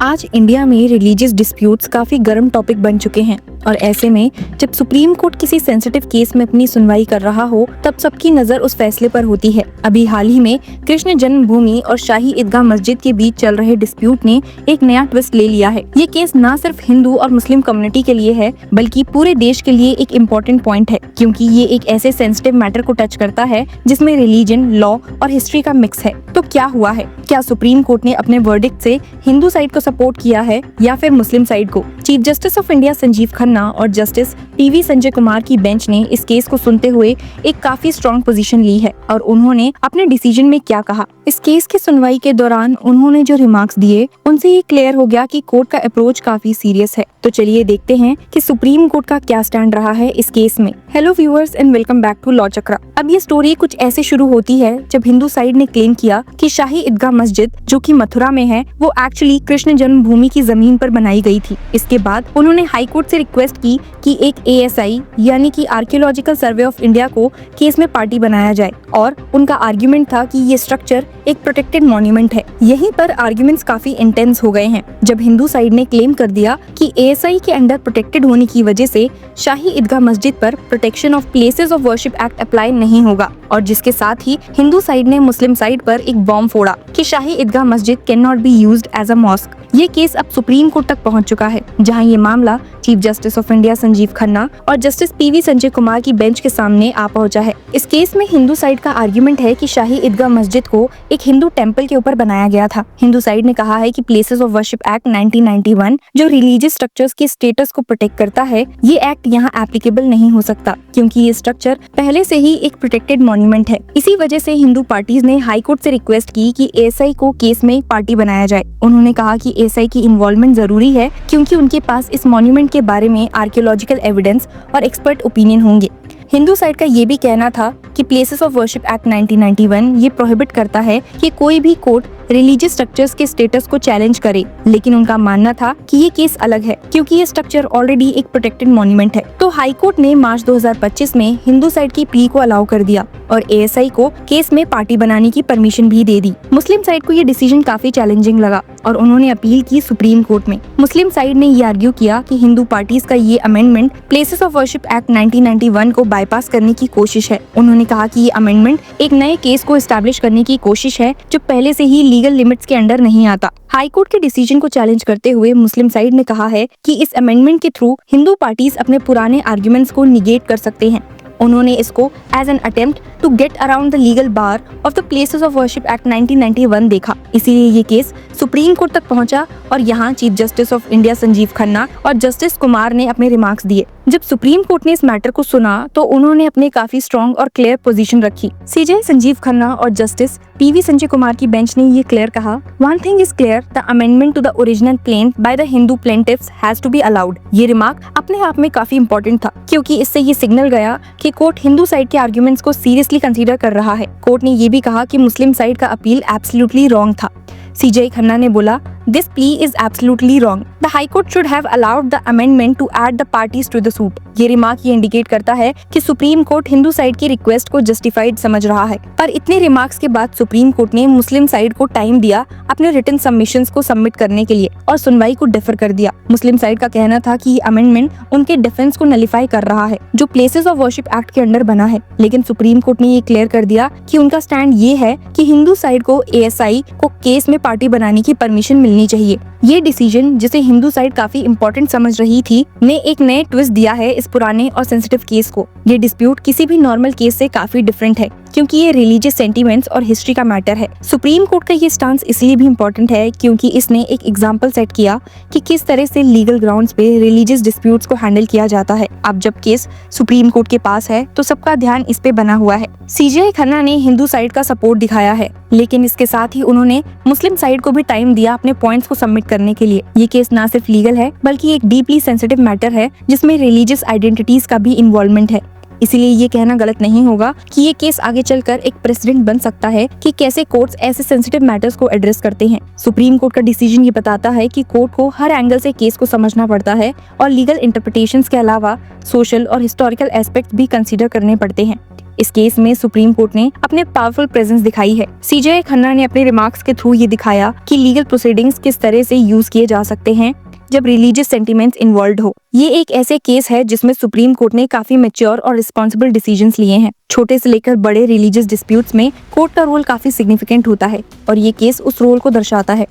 आज इंडिया में religious disputes काफी गर्म टॉपिक बन चुके हैं और ऐसे में जब सुप्रीम कोर्ट किसी सेंसिटिव केस में अपनी सुनवाई कर रहा हो तब सबकी नजर उस फैसले पर होती है। अभी हाल ही में कृष्ण जन्मभूमि और शाही ईदगाह मस्जिद के बीच चल रहे डिस्प्यूट ने एक नया ट्विस्ट ले लिया है। ये केस न सिर्फ हिंदू और मुस्लिम कम्युनिटी के लिए है बल्कि पूरे देश के लिए एक इम्पोर्टेंट पॉइंट है, क्योंकि ये एक ऐसे सेंसिटिव मैटर को टच करता है जिसमें रिलीजन, लॉ और हिस्ट्री का मिक्स है। तो क्या हुआ है? क्या सुप्रीम कोर्ट ने अपने वर्डिक्ट से हिंदू साइड को सपोर्ट किया है या फिर मुस्लिम साइड को? Chief justice of India Sanjiv Khanna और जस्टिस पीवी संजय कुमार की बेंच ने इस केस को सुनते हुए एक काफी स्ट्रॉन्ग पोजीशन ली है और उन्होंने अपने डिसीजन में क्या कहा। इस केस की सुनवाई के दौरान उन्होंने जो रिमार्क्स दिए उनसे ये क्लियर हो गया कि कोर्ट का अप्रोच काफी सीरियस है। तो चलिए देखते हैं कि सुप्रीम कोर्ट का क्या स्टैंड रहा है इस केस में। Hello viewers and welcome back to law Chakra. अब ये स्टोरी कुछ ऐसे शुरू होती है जब हिंदू साइड ने क्लेम किया कि शाही ईदगाह मस्जिद जो कि मथुरा में है वो एक्चुअली कृष्ण जन्मभूमि की जमीन पर बनाई गई थी। इसके बाद उन्होंने हाई कोर्ट से रिक्वेस्ट की कि एक ASI यानी कि आर्कियोलॉजिकल सर्वे ऑफ इंडिया को केस में पार्टी बनाया जाए और उनका आर्ग्यूमेंट था कि ये स्ट्रक्चर एक प्रोटेक्टेड मॉन्यूमेंट है। यहीं पर आर्ग्यूमेंट्स काफी इंटेंस हो गए हैं जब हिंदू साइड ने क्लेम कर दिया कि ASI के अंडर प्रोटेक्टेड होने की वजह से शाही ईदगाह मस्जिद पर protection of places of Worship act apply नहीं होगा, और जिसके साथ ही हिंदू साइड ने मुस्लिम साइड पर एक बॉम्ब फोड़ा कि शाही ईदगाह मस्जिद can not be used as a mosque. ये केस अब सुप्रीम कोर्ट तक पहुंच चुका है, जहां ये मामला chief justice of India Sanjiv Khanna और जस्टिस पीवी संजय कुमार की बेंच के सामने आ पहुंचा है। इस केस में हिंदू साइड का आर्ग्यूमेंट है कि शाही ईदगाह मस्जिद को एक हिंदू टेंपल के ऊपर बनाया गया था। हिंदू साइड ने कहा है कि प्लेसेस ऑफ वर्शिप एक्ट 1991 जो रिलीजियस स्ट्रक्चर्स के स्टेटस को प्रोटेक्ट करता है, ये एक्ट यहाँ एप्लीकेबल नहीं हो सकता क्योंकि ये स्ट्रक्चर पहले से ही एक प्रोटेक्टेड मॉन्यूमेंट है। इसी वजह से हिंदू पार्टीज ने हाई कोर्ट से रिक्वेस्ट की कि ASI को केस में पार्टी बनाया जाए। उन्होंने कहा कि ASI की इन्वॉल्वमेंट जरूरी है क्योंकि उनके पास इस मॉन्यूमेंट के बारे में आर्कियोलॉजिकल एविडेंस और एक्सपर्ट ओपिनियन होंगे। हिंदू साइड का ये भी कहना था कि प्लेसेस ऑफ वर्शिप एक्ट 1991 ये प्रोहिबिट करता है कि कोई भी कोर्ट रिलीजियस स्ट्रक्चर्स के स्टेटस को चैलेंज करे, लेकिन उनका मानना था कि ये केस अलग है क्योंकि ये स्ट्रक्चर ऑलरेडी एक प्रोटेक्टेड मॉन्यूमेंट है। तो हाई कोर्ट ने मार्च 2025 में हिंदू साइड की प्ली को अलाउ कर दिया और ASI को केस में पार्टी बनाने की परमिशन भी दे दी। मुस्लिम साइड को ये डिसीजन काफी चैलेंजिंग लगा और उन्होंने अपील की सुप्रीम कोर्ट में। मुस्लिम साइड ने ये आर्ग्यू किया कि हिंदू पार्टीज का ये amendment places of Worship Act 1991 को बाईपास करने की कोशिश है। उन्होंने कहा कि ये अमेंडमेंट एक नए केस को एस्टैब्लिश करने की कोशिश है जो पहले से ही लीगल लिमिट्स के अंडर नहीं आता। हाई कोर्ट के डिसीजन को चैलेंज करते हुए मुस्लिम साइड ने कहा है कि इस अमेंडमेंट के थ्रू हिंदू पार्टीज अपने पुराने आर्ग्यूमेंट्स को निगेट कर सकते हैं। उन्होंने इसको as an attempt to get around the legal bar of the Places of Worship Act 1991 देखा। इसीलिए ये केस सुप्रीम कोर्ट तक पहुंचा और यहाँ chief justice of India Sanjiv Khanna और जस्टिस कुमार ने अपने रिमार्क्स दिए। जब सुप्रीम कोर्ट ने इस मैटर को सुना तो उन्होंने अपने काफी स्ट्रॉन्ग और क्लियर पोजीशन रखी। CJ संजीव खन्ना और जस्टिस पीवी संजय कुमार की बेंच ने ये क्लियर कहा, one thing is clear, the amendment to the original claim by the Hindu plaintiffs has to be allowed. ये रिमार्क अपने आप में काफी इंपॉर्टेंट था क्योंकि इससे ये सिग्नल गया कि कोर्ट हिंदू साइड के आर्ग्यूमेंट्स को सीरियसली कंसीडर कर रहा है। कोर्ट ने ये भी कहा कि मुस्लिम साइड का अपील एब्सोल्युटली रॉन्ग था। CJ खन्ना ने बोला, This plea is absolutely wrong. The High Court should have allowed the amendment to add the parties to the suit. ये रिमार्क ये इंडिकेट करता है कि सुप्रीम कोर्ट हिंदू साइड की रिक्वेस्ट को जस्टिफाइड समझ रहा है। पर इतने रिमार्क्स के बाद सुप्रीम कोर्ट ने मुस्लिम साइड को टाइम दिया अपने रिटन सबमिशंस को सबमिट करने के लिए और सुनवाई को डिफर कर दिया। मुस्लिम साइड का कहना था कि ये अमेंडमेंट उनके डिफेंस को नलिफाई कर रहा है जो प्लेसेस ऑफ वर्शिप एक्ट के अंडर बना है, लेकिन सुप्रीम कोर्ट ने ये क्लियर कर दिया कि उनका स्टैंड ये है कि हिंदू साइड को ASI को केस में पार्टी बनाने की परमिशन मिलनी चाहिए। ये डिसीजन, जिसे हिंदू साइड काफी इंपॉर्टेंट समझ रही थी, ने एक नए ट्विस्ट दिया है इस पुराने और सेंसिटिव केस को। ये डिस्प्यूट किसी भी नॉर्मल केस से काफी डिफरेंट है क्योंकि ये रिलीजियस सेंटीमेंट्स और हिस्ट्री का मैटर है। सुप्रीम कोर्ट का ये स्टांस इसलिए भी इम्पोर्टेंट है क्योंकि इसने एक एग्जांपल सेट किया कि किस तरह से लीगल ग्राउंड्स पे रिलीजियस डिस्प्यूट्स को हैंडल किया जाता है। अब जब केस सुप्रीम कोर्ट के पास है तो सबका ध्यान इस पे बना हुआ है। CJ खन्ना ने हिंदू साइड का सपोर्ट दिखाया है, लेकिन इसके साथ ही उन्होंने मुस्लिम साइड को भी टाइम दिया अपने पॉइंट्स को सबमिट करने के लिए। ये केस ना सिर्फ लीगल है बल्कि एक डीपली सेंसिटिव मैटर है जिसमें रिलीजियस आइडेंटिटीज का भी इन्वॉल्वमेंट है। इसीलिए ये कहना गलत नहीं होगा कि ये केस आगे चलकर एक प्रेसिडेंट बन सकता है कि कैसे कोर्ट्स ऐसे सेंसिटिव मैटर्स को एड्रेस करते हैं। सुप्रीम कोर्ट का डिसीजन ये बताता है कि कोर्ट को हर एंगल से केस को समझना पड़ता है और लीगल इंटरप्रिटेशंस के अलावा सोशल और हिस्टोरिकल एस्पेक्ट भी कंसीडर करने पड़ते हैं। इस केस में सुप्रीम कोर्ट ने अपने पावरफुल प्रेजेंस दिखाई है। सीजे खन्ना ने अपने रिमार्क्स के थ्रू ये दिखाया कि लीगल प्रोसीडिंग्स किस तरह से यूज किए जा सकते हैं जब रिलीजियस सेंटिमेंट्स इन्वॉल्व हो। ये एक ऐसे केस है जिसमें सुप्रीम कोर्ट ने काफी मैच्योर और रिस्पॉन्सिबल डिसीजंस लिए हैं। छोटे से लेकर बड़े रिलीजियस डिस्प्यूट्स में कोर्ट का रोल काफी सिग्निफिकेंट होता है और ये केस उस रोल को दर्शाता है।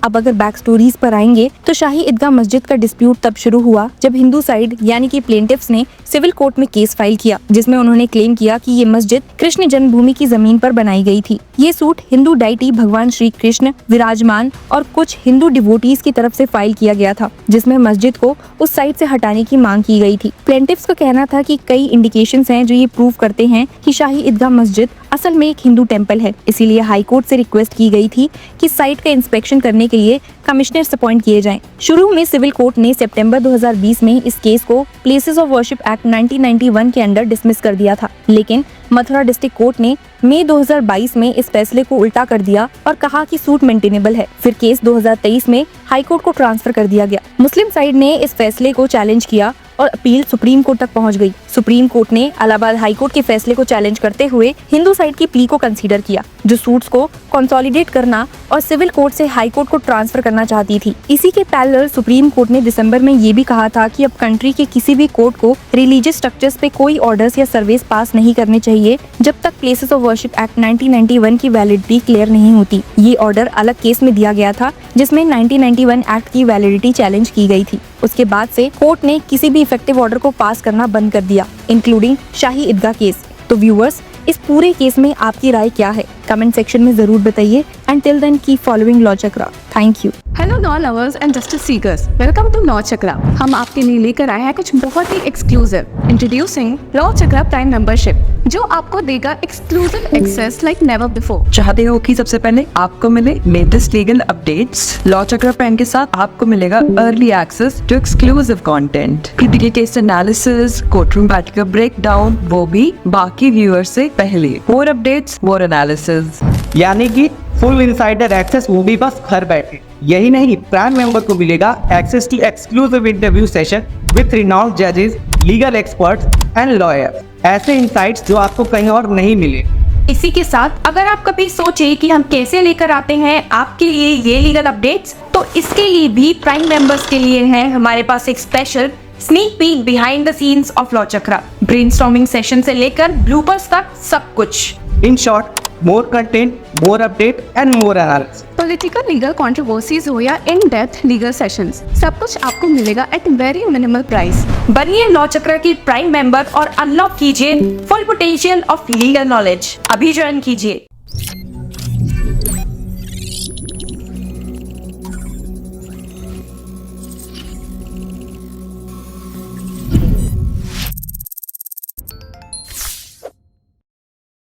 अब अगर बैक स्टोरीज पर आएंगे तो शाही ईदगाह मस्जिद का डिस्प्यूट तब शुरू हुआ जब हिंदू साइड यानी कि प्लेंटिफ्स ने सिविल कोर्ट में केस फाइल किया, जिसमें उन्होंने क्लेम किया कि ये मस्जिद कृष्ण जन्मभूमि की जमीन पर बनाई गई थी। ये सूट हिंदू डाइटी भगवान श्री कृष्ण विराजमान और कुछ हिंदू डिवोटीज की तरफ से फाइल किया गया था, जिसमें मस्जिद को उस साइड से हटाने की मांग की गई थी। प्लेंटिफ्स का कहना था कि कई इंडिकेशंस हैं जो ये प्रूव करते हैं कि शाही ईदगाह मस्जिद असल में एक हिंदू टेम्पल है। इसीलिए हाई कोर्ट से रिक्वेस्ट की गई थी कि साइट का इंस्पेक्शन करने के लिए कमिश्नर्स अपॉइंट किए जाएं। शुरू में सिविल कोर्ट ने सितंबर 2020 में इस केस को प्लेसेस ऑफ वर्शिप एक्ट 1991 के अंडर डिसमिस कर दिया था, लेकिन मथुरा डिस्ट्रिक्ट कोर्ट ने मई 2022 में इस फैसले को उल्टा कर दिया और कहा कि सूट मेंटेनेबल है। फिर केस 2023 में हाई कोर्ट को ट्रांसफर कर दिया गया। मुस्लिम साइड ने इस फैसले को चैलेंज किया और अपील सुप्रीम कोर्ट तक पहुंच गई। सुप्रीम कोर्ट ने इलाहाबाद हाई कोर्ट के फैसले को चैलेंज करते हुए हिंदू साइड की प्ली को कंसीडर किया, जो सूट्स को कंसोलिडेट करना और सिविल कोर्ट से हाई कोर्ट को ट्रांसफर करना चाहती थी। इसी के पैरेलल सुप्रीम कोर्ट ने दिसंबर में ये भी कहा था कि अब कंट्री के किसी भी कोर्ट को रिलीजियस स्ट्रक्चर्स पे कोई ऑर्डर्स या सर्वेस पास नहीं करने चाहिए जब तक प्लेसेस ऑफ वर्शिप एक्ट 1991 की वैलिडिटी क्लियर नहीं होती। ये ऑर्डर अलग केस में दिया गया था जिसमें 1991 एक्ट की वैलिडिटी चैलेंज की गई थी। उसके बाद से कोर्ट ने किसी भी इफेक्टिव ऑर्डर को पास करना बंद कर दिया, इंक्लूडिंग शाही ईदगाह केस। तो व्यूअर्स, इस पूरे केस में आपकी राय क्या है? कमेंट सेक्शन में जरूर बताइए। And till then keep following Law Chakra. Thank you. Hello law lovers and justice seekers, welcome to law Chakra. हम आपके लिए लेकर आए हैं कुछ बहुत ही exclusive. Introducing Law Chakra Prime membership, जो आपको देगा exclusive access like never before. चाहते हो कि सबसे पहले आपको मिले latest legal updates? Law Chakra Prime के साथ आपको मिलेगा early access to exclusive content, critical case analysis, courtroom battle का ब्रेकडाउन, वो भी बाकी व्यूअर्स से पहले। मोर अपडेट्स, मोर एनालिसिस, यानी कि फुल इनसाइडर एक्सेस, वो भी बस घर बैठे। यही नहीं, प्राइम मेंबर को मिलेगा access to exclusive interview session with renowned जजेस, लीगल एक्सपर्ट्स एंड लॉयर्स। ऐसे इनसाइट्स जो आपको कहीं और नहीं मिले। इसी के साथ अगर आप कभी सोचे कि हम कैसे लेकर आते हैं आपके लिए ये लीगल अपडेट्स, तो इसके लिए भी प्राइम मेंबर्स के लिए है हमारे पास एक special sneak peek behind the scenes of law chakra. Brainstorming session से लेकर ब्लूपर्स तक सब कुछ। In short, more content, more update and more analysis. Political legal controversies हो या इन डेप्थ लीगल सेशंस, सब कुछ आपको मिलेगा एट वेरी मिनिमल प्राइस। बनिए लॉ चक्रा की प्राइम मेंबर और अनलॉक कीजिए full potential of legal knowledge. अभी ज्वाइन कीजिए।